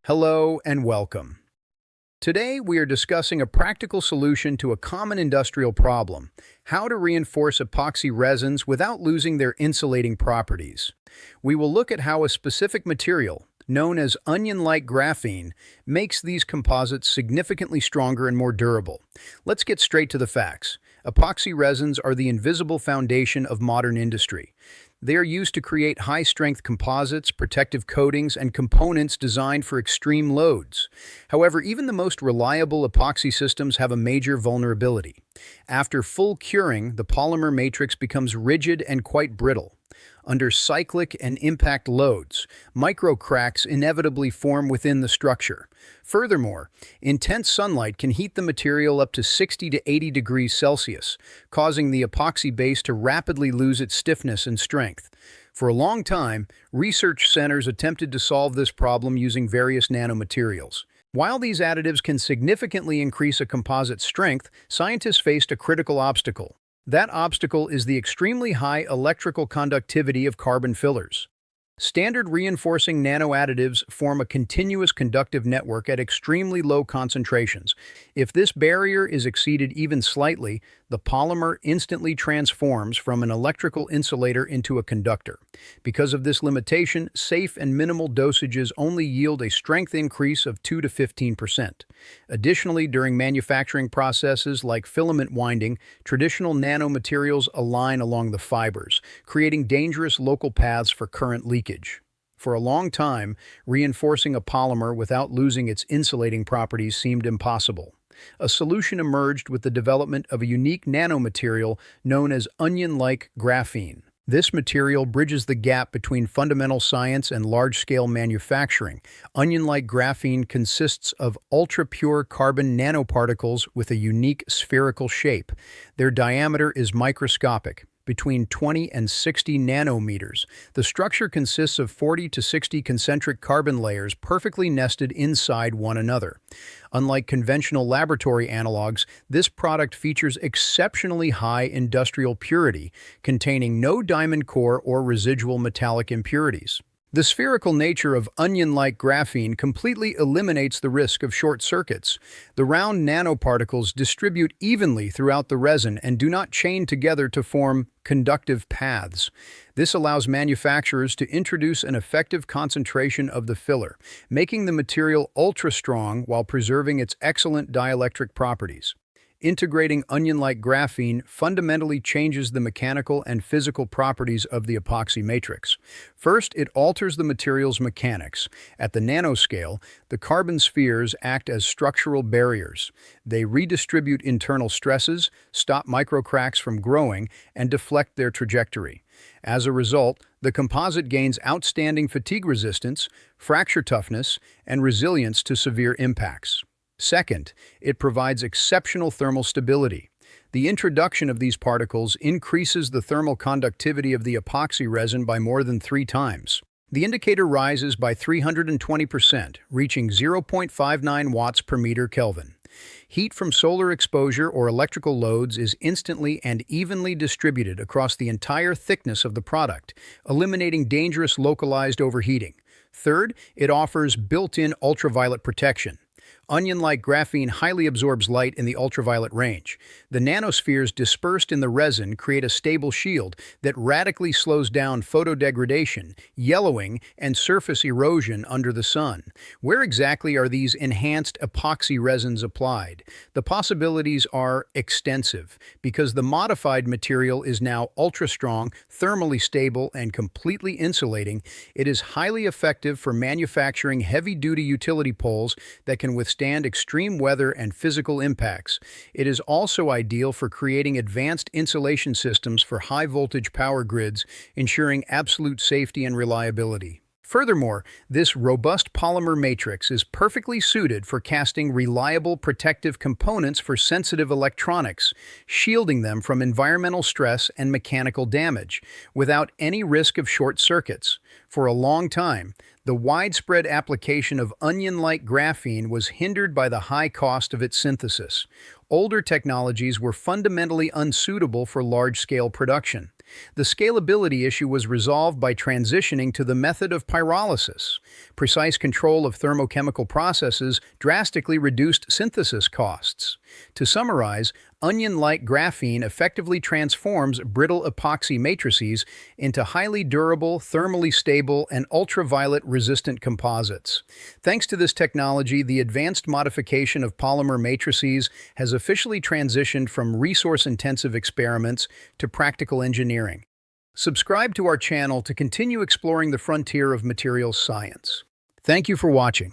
Hello and welcome. Today we are discussing a practical solution to a common industrial problem: how to reinforce epoxy resins without losing their insulating properties. We will look at how a specific material, known as onion-like graphene, makes these composites significantly stronger and more durable. Let's get straight to the facts. Epoxy resins are the invisible foundation of modern industry. They are used to create high-strength composites, protective coatings, and components designed for extreme loads. However, even the most reliable epoxy systems have a major vulnerability. After full curing, the polymer matrix becomes rigid and quite brittle. Under cyclic and impact loads, microcracks inevitably form within the structure. Furthermore, intense sunlight can heat the material up to 60 to 80 degrees Celsius, causing the epoxy base to rapidly lose its stiffness and strength. For a long time, research centers attempted to solve this problem using various nanomaterials. While these additives can significantly increase a composite's strength, scientists faced a critical obstacle. That obstacle is the extremely high electrical conductivity of carbon fillers. Standard reinforcing nanoadditives form a continuous conductive network at extremely low concentrations. If this barrier is exceeded even slightly, the polymer instantly transforms from an electrical insulator into a conductor. Because of this limitation, safe and minimal dosages only yield a strength increase of 2 to 15%. Additionally, during manufacturing processes like filament winding, traditional nanomaterials align along the fibers, creating dangerous local paths for current leakage. For a long time, reinforcing a polymer without losing its insulating properties seemed impossible. A solution emerged with the development of a unique nanomaterial known as onion-like graphene. This material bridges the gap between fundamental science and large-scale manufacturing. Onion-like graphene consists of ultra-pure carbon nanoparticles with a unique spherical shape. Their diameter is microscopic, between 20 and 60 nanometers. The structure consists of 40 to 60 concentric carbon layers perfectly nested inside one another. Unlike conventional laboratory analogs, this product features exceptionally high industrial purity, containing no diamond core or residual metallic impurities. The spherical nature of onion-like graphene completely eliminates the risk of short circuits. The round nanoparticles distribute evenly throughout the resin and do not chain together to form conductive paths. This allows manufacturers to introduce an effective concentration of the filler, making the material ultra-strong while preserving its excellent dielectric properties. Integrating onion-like graphene fundamentally changes the mechanical and physical properties of the epoxy matrix. First, it alters the material's mechanics. At the nanoscale, the carbon spheres act as structural barriers. They redistribute internal stresses, stop microcracks from growing, and deflect their trajectory. As a result, the composite gains outstanding fatigue resistance, fracture toughness, and resilience to severe impacts. Second, it provides exceptional thermal stability. The introduction of these particles increases the thermal conductivity of the epoxy resin by more than 3 times. The indicator rises by 320%, reaching 0.59 watts per meter Kelvin. Heat from solar exposure or electrical loads is instantly and evenly distributed across the entire thickness of the product, eliminating dangerous localized overheating. Third, it offers built-in ultraviolet protection. Onion-like graphene highly absorbs light in the ultraviolet range. The nanospheres dispersed in the resin create a stable shield that radically slows down photodegradation, yellowing, and surface erosion under the sun. Where exactly are these enhanced epoxy resins applied? The possibilities are extensive, because the modified material is now ultra-strong, thermally stable, and completely insulating. It is highly effective for manufacturing heavy-duty utility poles that can withstand extreme weather and physical impacts. It is also ideal for creating advanced insulation systems for high-voltage power grids, ensuring absolute safety and reliability. Furthermore, this robust polymer matrix is perfectly suited for casting reliable protective components for sensitive electronics, shielding them from environmental stress and mechanical damage, without any risk of short circuits. For a long time, the widespread application of onion-like graphene was hindered by the high cost of its synthesis. Older technologies were fundamentally unsuitable for large-scale production. The scalability issue was resolved by transitioning to the method of pyrolysis. Precise control of thermochemical processes drastically reduced synthesis costs. To summarize, onion-like graphene effectively transforms brittle epoxy matrices into highly durable, thermally stable, and ultraviolet-resistant composites. Thanks to this technology, the advanced modification of polymer matrices has officially transitioned from resource-intensive experiments to practical engineering. Subscribe to our channel to continue exploring the frontier of materials science. Thank you for watching.